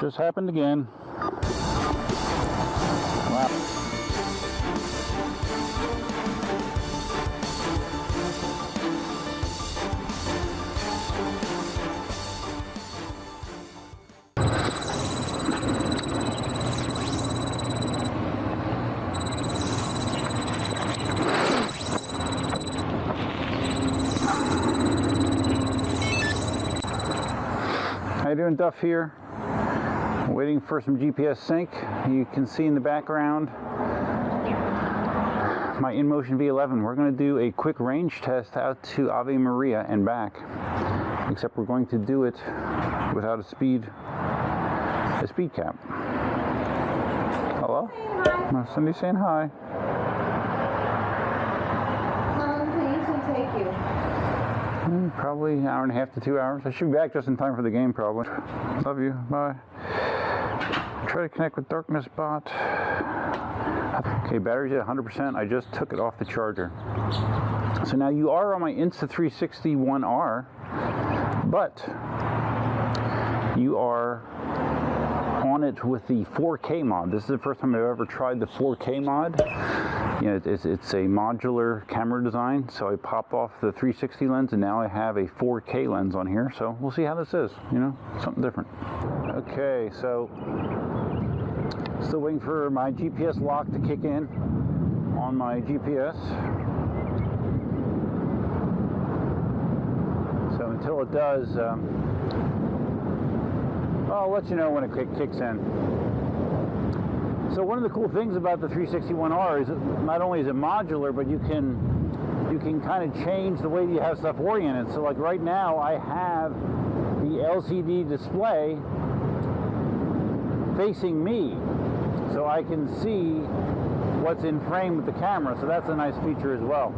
Just happened again. Wow. How you doing, Duff here? Waiting for some GPS sync. You can see in the background my Inmotion V11. We're going to do a quick range test out to Ave Maria and back. Except we're going to do it without a speed cap. Hello? Cindy's saying hi. How long does it usually take you? Probably an hour and a half to 2 hours. I should be back just in time for the game, probably. Love you. Bye. Try to connect with Darkness Bot. Okay, battery's at 100%. I just took it off the charger. So now you are on my Insta360 but you are on it with the 4K mod. This is the first time I've ever tried the 4K mod. You know, it's a modular camera design, so I popped off the 360 lens and now I have a 4K lens on here, so we'll see how this is, you know, something different. Okay, so still waiting for my GPS lock to kick in on my GPS. So until it does, I'll let you know when it kicks in. So one of the cool things about the 360 is that not only is it modular, but you can kind of change the way you have stuff oriented. So like right now, I have the LCD display facing me, so I can see what's in frame with the camera. So that's a nice feature as well.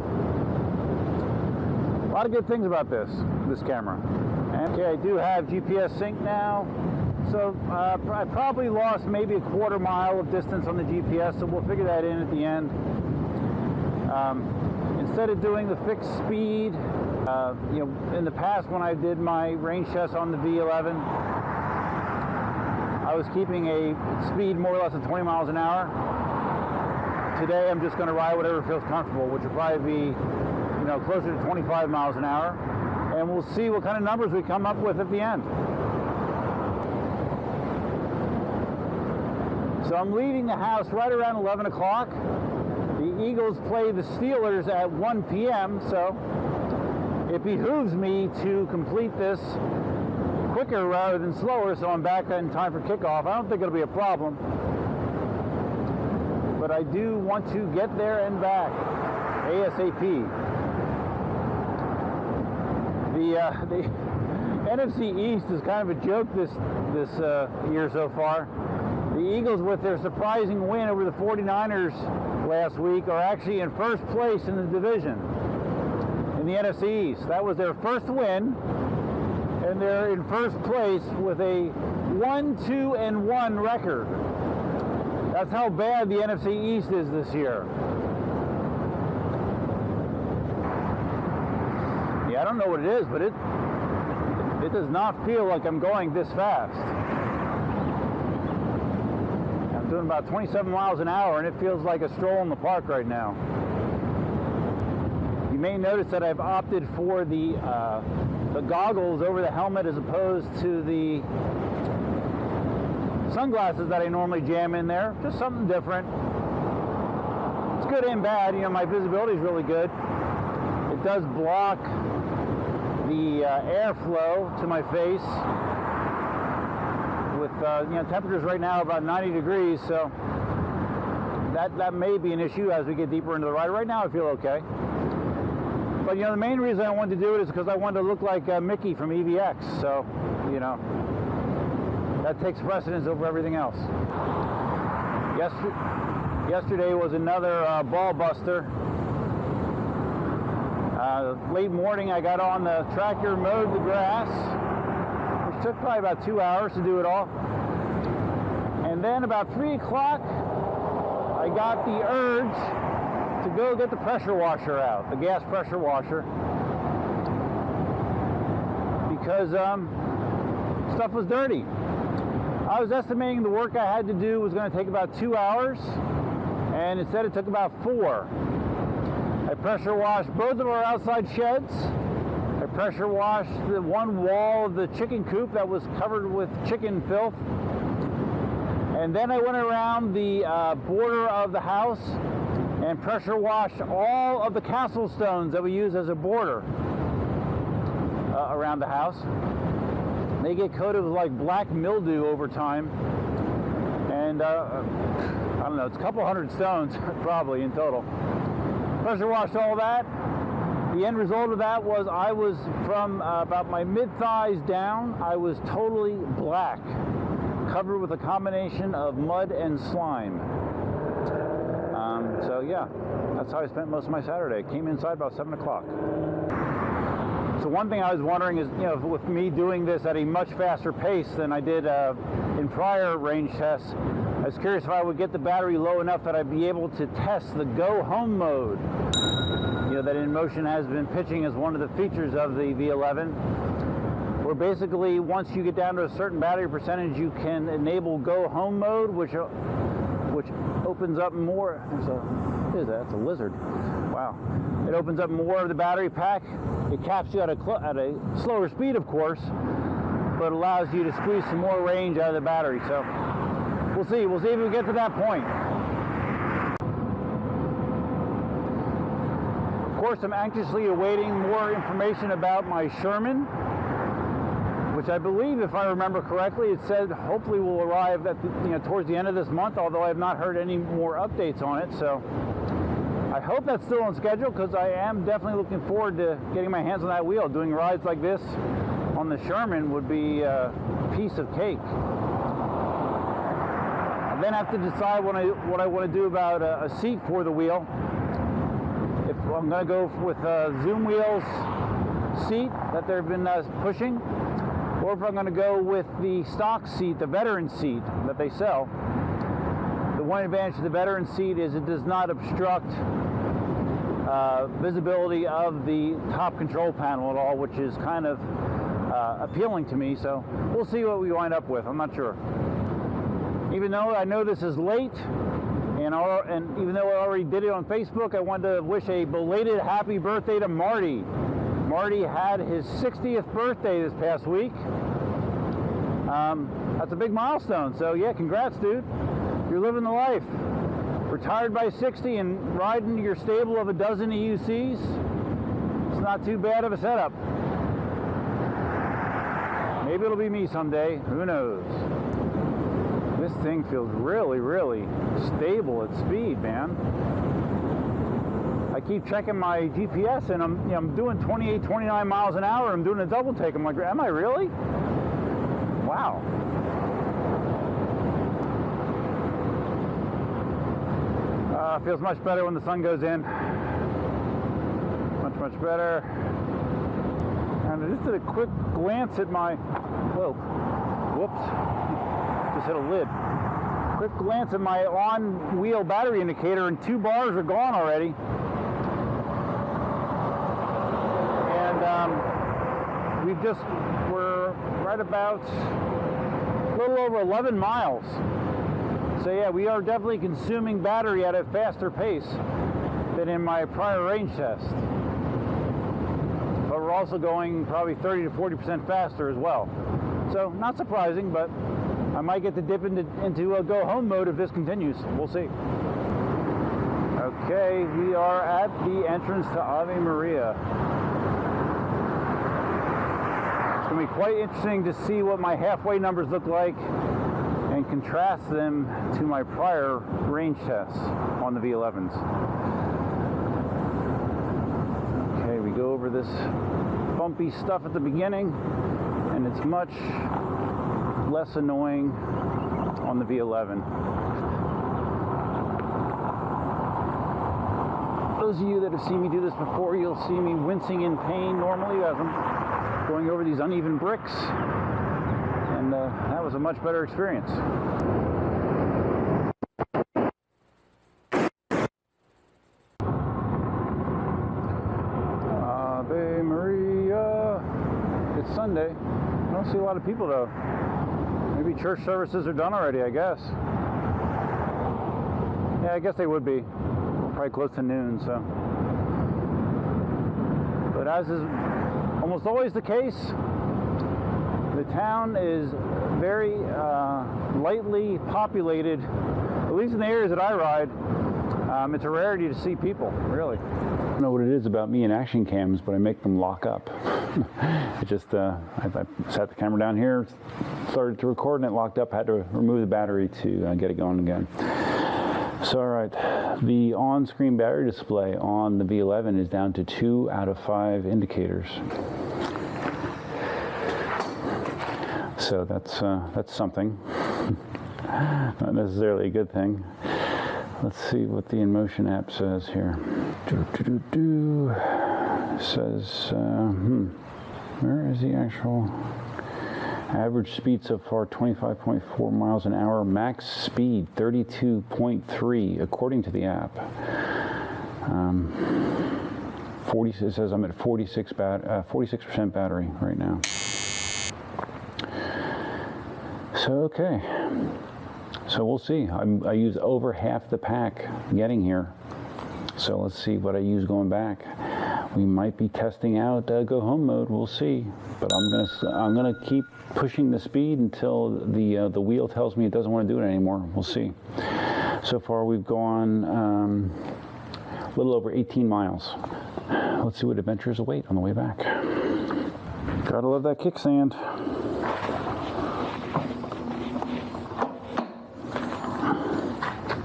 A lot of good things about this camera. Okay, I do have GPS sync now. So I probably lost maybe a quarter mile of distance on the GPS, so we'll figure that in at the end. Instead of doing the fixed speed, you know, in the past when I did my range test on the V11, I was keeping a speed more or less of 20 miles an hour. Today I'm just going to ride whatever feels comfortable, which will probably be, you know, closer to 25 miles an hour. And we'll see what kind of numbers we come up with at the end. So I'm leaving the house right around 11 o'clock. The Eagles play the Steelers at 1 p.m., so it behooves me to complete this quicker rather than slower, so I'm back in time for kickoff. I don't think it'll be a problem, but I do want to get there and back ASAP. The NFC East is kind of a joke this year so far. The Eagles, with their surprising win over the 49ers last week, are actually in first place in the division in the NFC East. That was their first win, and they're in first place with a 1-2-1 record. That's how bad the NFC East is this year. Yeah, I don't know what it is, but it does not feel like I'm going this fast. Doing about 27 miles an hour, and it feels like a stroll in the park right now. You may notice that I've opted for the goggles over the helmet as opposed to the sunglasses that I normally jam in there. Just something different. It's good and bad. You know, my visibility is really good. It does block the airflow to my face. With you know, temperatures right now about 90 degrees, so that may be an issue as we get deeper into the ride. Right now I feel okay, but you know, the main reason I wanted to do it is because I wanted to look like Mickey from EVX. So you know, that takes precedence over everything else. Yesterday was another ball buster. Late morning I got on the tractor, mowed the grass. Took probably about 2 hours to do it all. And then about 3 o'clock, I got the urge to go get the pressure washer out, the gas pressure washer, because stuff was dirty. I was estimating the work I had to do was going to take about 2 hours, and instead it took about 4. I pressure washed both of our outside sheds. I pressure washed the one wall of the chicken coop that was covered with chicken filth. And then I went around the border of the house and pressure washed all of the castle stones that we use as a border around the house. They get coated with like black mildew over time. And I don't know, it's a couple hundred stones probably in total. Pressure washed all that. The end result of that was I was from about my mid-thighs down, I was totally black, covered with a combination of mud and slime. So yeah, that's how I spent most of my Saturday. Came inside about 7 o'clock. So one thing I was wondering is, you know, with me doing this at a much faster pace than I did in prior range tests, I was curious if I would get the battery low enough that I'd be able to test the go home mode, you know, that Inmotion has been pitching as one of the features of the V11, where basically once you get down to a certain battery percentage, you can enable go home mode, which opens up more. That's a lizard. Wow. It opens up more of the battery pack. It caps you at a slower speed, of course, but allows you to squeeze some more range out of the battery. So we'll see if we get to that point. Of course, I'm anxiously awaiting more information about my Sherman, which I believe, if I remember correctly, it said hopefully will arrive at towards the end of this month, although I have not heard any more updates on it. So I hope that's still on schedule, because I am definitely looking forward to getting my hands on that wheel. Doing rides like this on the Sherman would be a piece of cake. I then have to decide what I want to do about a seat for the wheel. If I'm going to go with Zoom Wheels seat that they've been pushing, or if I'm going to go with the stock seat, the veteran seat that they sell. The one advantage of the veteran seat is it does not obstruct visibility of the top control panel at all, which is kind of appealing to me. So we'll see what we wind up with. I'm not sure. Even though I know this is late, and even though I already did it on Facebook, I wanted to wish a belated happy birthday to Marty. Marty had his 60th birthday this past week. That's a big milestone. So yeah, congrats, dude. You're living the life. Retired by 60 and riding your stable of a dozen EUCs. It's not too bad of a setup. Maybe it'll be me someday. Who knows? This thing feels really, really stable at speed, man. I keep checking my GPS, and I'm doing 28, 29 miles an hour. I'm doing a double take. I'm like, am I really? Wow. Feels much better when the sun goes in. Much, much better. And I just did a quick glance at my, whoops, just hit a lid. Quick glance at my on-wheel battery indicator, and 2 bars are gone already. And we're right about a little over 11 miles. So yeah, we are definitely consuming battery at a faster pace than in my prior range test. But we're also going probably 30 to 40% faster as well. So not surprising, but I might get to dip into go home mode if this continues. We'll see. Okay, we are at the entrance to Ave Maria. It's going to be quite interesting to see what my halfway numbers look like and contrast them to my prior range tests on the V11s. Okay, we go over this bumpy stuff at the beginning, and it's much less annoying on the V11. Those of you that have seen me do this before, you'll see me wincing in pain normally as I'm going over these uneven bricks. And that was a much better experience. Ave Maria. It's Sunday. I don't see a lot of people though. Maybe church services are done already, I guess. Yeah, I guess they would be. Probably close to noon, so. But as is almost always the case, the town is very lightly populated, at least in the areas that I ride. It's a rarity to see people, really. I don't know what it is about me and action cams, but I make them lock up. It just, I sat the camera down here, started to record, and it locked up. Had to remove the battery to get it going again. So, all right, the on-screen battery display on the V11 is down to 2 out of 5 indicators. So that's something. Not necessarily a good thing. Let's see what the Inmotion app says here. Says, where is the actual average speed so far? 25.4 miles an hour. Max speed 32.3 according to the app. 40. It says I'm at 46% battery right now. So okay. So we'll see. I use over half the pack getting here. So let's see what I use going back. We might be testing out go home mode. We'll see. But I'm gonna keep pushing the speed until the wheel tells me it doesn't want to do it anymore. We'll see. So far we've gone a little over 18 miles. Let's see what adventures await on the way back. Gotta love that kickstand.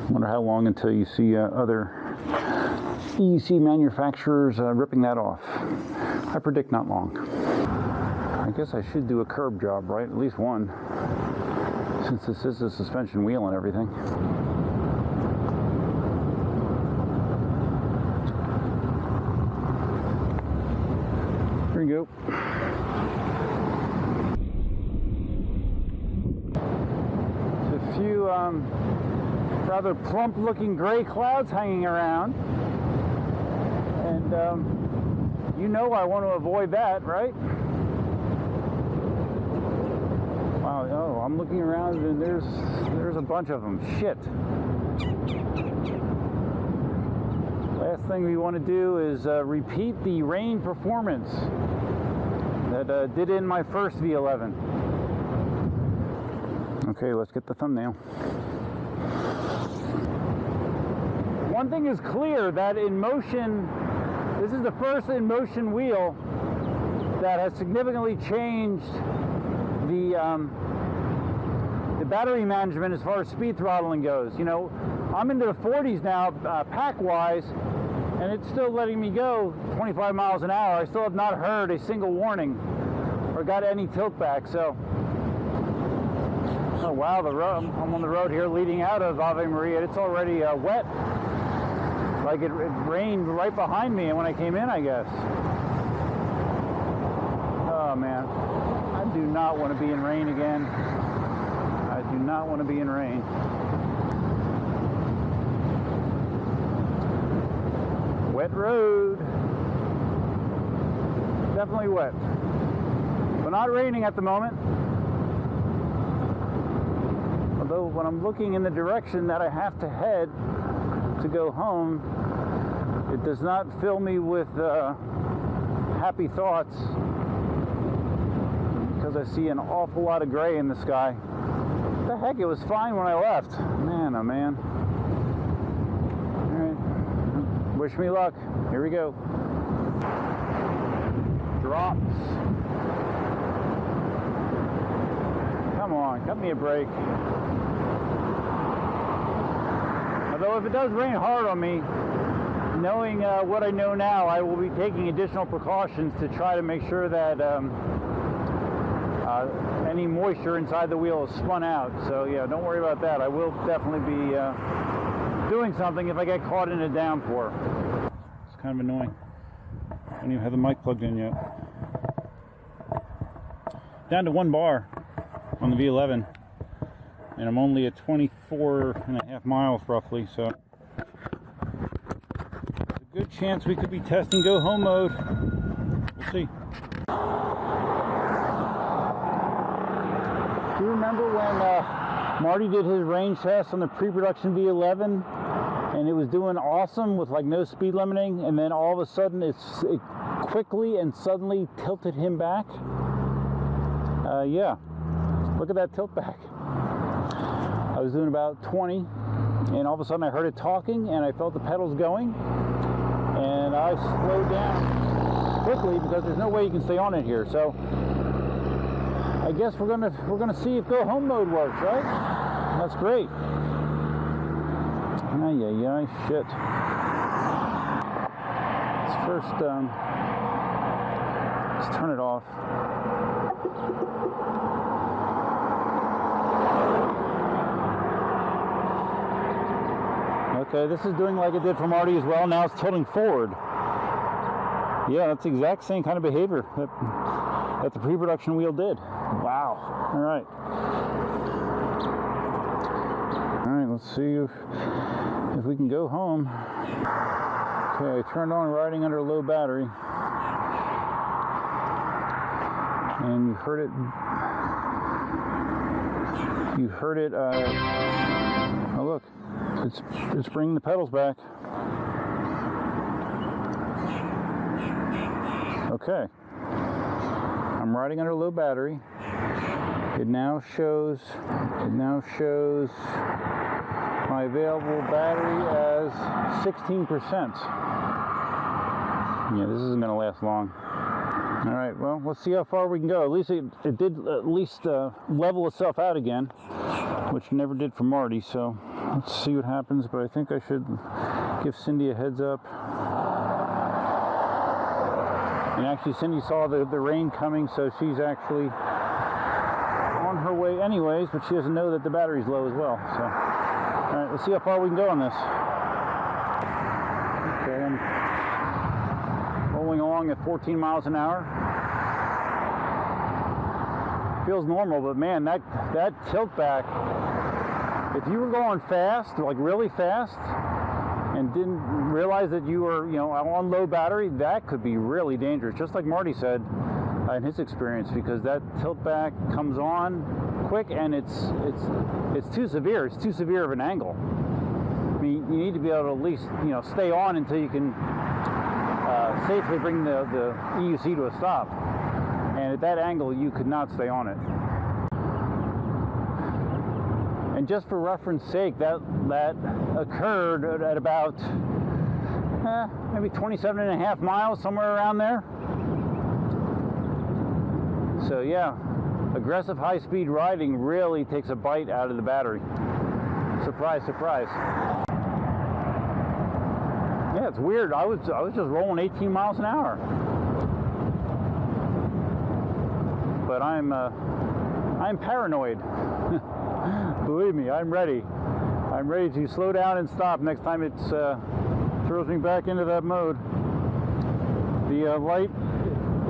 Wonder how long until you see other EC manufacturers ripping that off. I predict not long. I guess I should do a curb job, right? At least one, since this is a suspension wheel and everything. Here we go. There's a few rather plump-looking gray clouds hanging around, and you know I want to avoid that, right? Wow! Oh, I'm looking around, and there's a bunch of them. Shit. Last thing we want to do is repeat the rain performance that did in my first V11. Okay, let's get the thumbnail. One thing is clear, that Inmotion, this is the first Inmotion wheel that has significantly changed the battery management as far as speed throttling goes. You know, I'm into the 40s now, pack-wise, and it's still letting me go 25 miles an hour. I still have not heard a single warning or got any tilt back, so. Oh wow, I'm on the road here leading out of Ave Maria. It's already wet. Like it rained right behind me when I came in, I guess. Oh man, I do not want to be in rain again. I do not want to be in rain. Wet road. Definitely wet. But not raining at the moment. Although when I'm looking in the direction that I have to head to go home, it does not fill me with happy thoughts, because I see an awful lot of gray in the sky. What the heck, it was fine when I left. Man, oh man. Alright, wish me luck. Here we go. Drops. Come on, cut me a break. Although if it does rain hard on me, knowing what I know now, I will be taking additional precautions to try to make sure that any moisture inside the wheel is spun out. So yeah, don't worry about that. I will definitely be doing something if I get caught in a downpour. It's kind of annoying. I don't even have the mic plugged in yet. Down to 1 bar on the V11. And I'm only at 24.5 miles roughly, so there's a good chance we could be testing go home mode. We'll see. Do you remember remember when Marty did his range test on the pre-production V11 and it was doing awesome with like no speed limiting, and then all of a sudden it quickly and suddenly tilted him back? Yeah, look at that tilt back. I was doing about 20 and all of a sudden I heard it talking and I felt the pedals going and I slowed down quickly because there's no way you can stay on it here. So I guess we're gonna see if go home mode works, right? That's great. Ay, shit. Let's first let's turn it off. Okay, this is doing like it did for Marty as well. Now it's tilting forward. Yeah, that's the exact same kind of behavior that the pre-production wheel did. Wow. All right. All right, let's see if we can go home. Okay, I turned on riding under low battery. And you heard it, oh look, it's bringing the pedals back. Okay, I'm riding under low battery. It now shows my available battery as 16%. Yeah, this isn't going to last long. All right, well, let's see how far we can go. At least it did level itself out again, which it never did for Marty. So let's see what happens. But I think I should give Cindy a heads up. And actually, Cindy saw the rain coming, so she's actually on her way anyways, but she doesn't know that the battery's low as well. So, all right, let's see how far we can go on this. Okay, I'm rolling along at 14 miles an hour. Feels normal, but man, that tilt back, if you were going fast, like really fast, and didn't realize that you were, on low battery, that could be really dangerous. Just like Marty said in his experience, because that tilt back comes on quick and it's too severe. It's too severe of an angle. I mean, you need to be able to at least, stay on until you can safely bring the EUC to a stop. And at that angle, you could not stay on it. And just for reference sake, that occurred at about maybe 27.5 miles, somewhere around there. So yeah, aggressive high-speed riding really takes a bite out of the battery. Surprise, surprise. Yeah, it's weird. I was just rolling 18 miles an hour. But I'm paranoid. Believe me, I'm ready. I'm ready to slow down and stop next time it throws me back into that mode. The light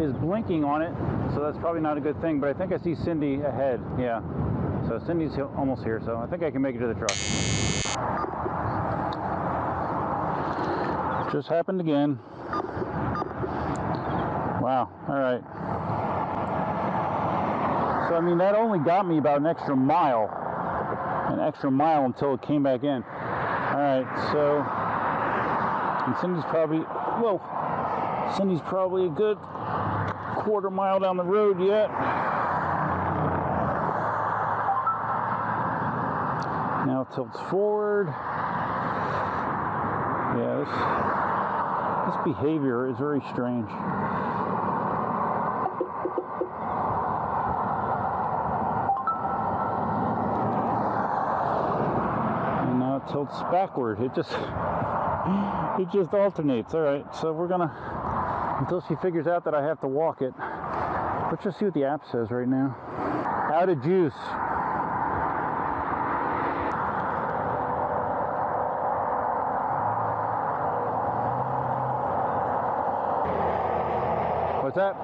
is blinking on it, so that's probably not a good thing, but I think I see Cindy ahead. Yeah, so Cindy's almost here, so I think I can make it to the truck. Just happened again. Wow, all right. So, I mean, that only got me about an extra mile until it came back in. All right, so, and Cindy's probably a good quarter mile down the road yet. Now it tilts forward. Yeah, this behavior is very strange. Tilts backward. It just alternates. All right, so we're gonna, until she figures out that I have to walk it. Let's just see what the app says right now. Out of juice. What's that?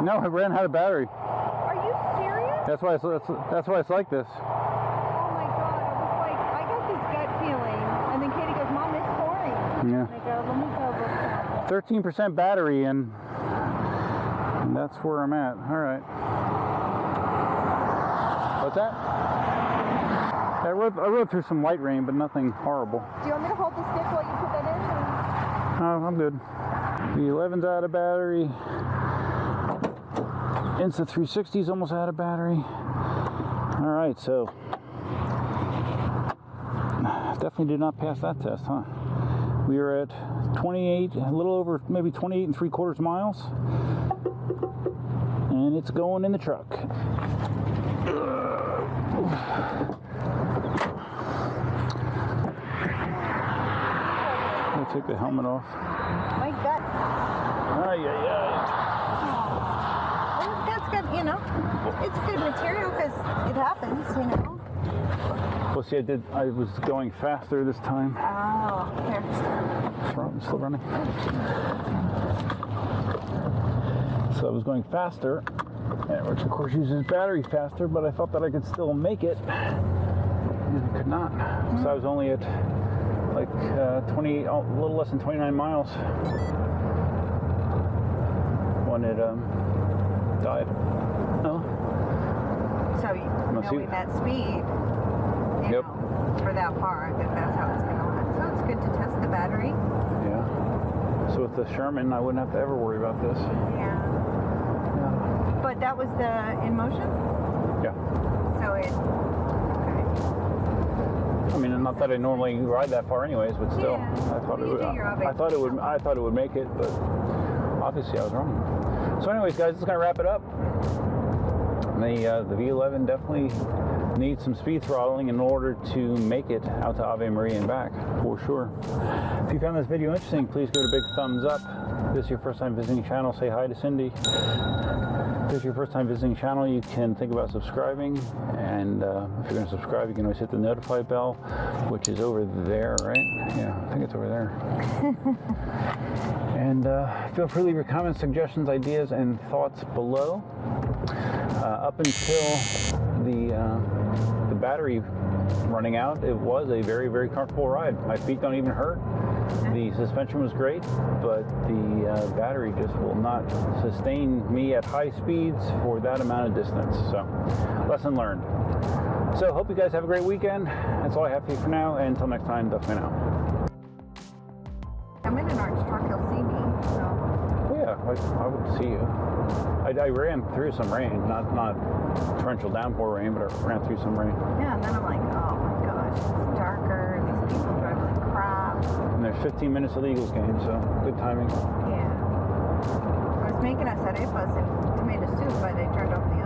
No, I ran out of battery. Are you serious? That's why it's like this. Yeah. 13% battery, and that's where I'm at. All right. What's that? I rode through some light rain, but nothing horrible. Do you want me to hold the stick while you put that in? Or? Oh, I'm good. The 11's out of battery. Insta 360's almost out of battery. All right, so definitely did not pass that test, huh? We are at 28, a little over, maybe 28 3/4 miles, and it's going in the truck. I'll take the helmet off. My God. Ay, ay, ay. Well, that's good, you know. It's good material because it happens, you know. Well, see, I was going faster this time. Oh, here. Still running. So I was going faster, which of course uses battery faster, but I thought that I could still make it, and I could not. So I was only at like 20, a little less than 29 miles when it died. Oh. So, you knowing that speed, you Yep. know, for that far, that's how it's going to run. So it's good to test the battery. Yeah. So with the Sherman, I wouldn't have to ever worry about this. Yeah. But that was the Inmotion? Yeah. So it, okay. I mean, not that I normally ride that far, anyways, but still, Yeah. I thought You it would. do your I thought it would make it, but obviously I was wrong. So, anyways, guys, just gonna wrap it up. The V11 definitely needs some speed throttling in order to make it out to Ave Maria and back, for sure. If you found this video interesting, please give it a big thumbs up. If this is your first time visiting the channel, say hi to Cindy. If this is your first time visiting the channel, you can think about subscribing. And if you're going to subscribe, you can always hit the notify bell, which is over there, right? Yeah, I think it's over there. And feel free to leave your comments, suggestions, ideas, and thoughts below. Up until the battery running out, it was a very, very comfortable ride. My feet don't even hurt. The suspension was great, but the battery just will not sustain me at high speeds for that amount of distance. So, lesson learned. So, hope you guys have a great weekend. That's all I have for you for now. And until next time, Duckman out. I'm in an orange truck, he'll see me, so. Yeah, I would see you. I ran through some rain, not torrential downpour rain, but I ran through some rain. Yeah, and then I'm like, oh my gosh, it's darker, these people drive like crap. And there's 15 minutes of the Eagles game, so good timing. Yeah. I was making us arepas and tomato soup, but I turned off the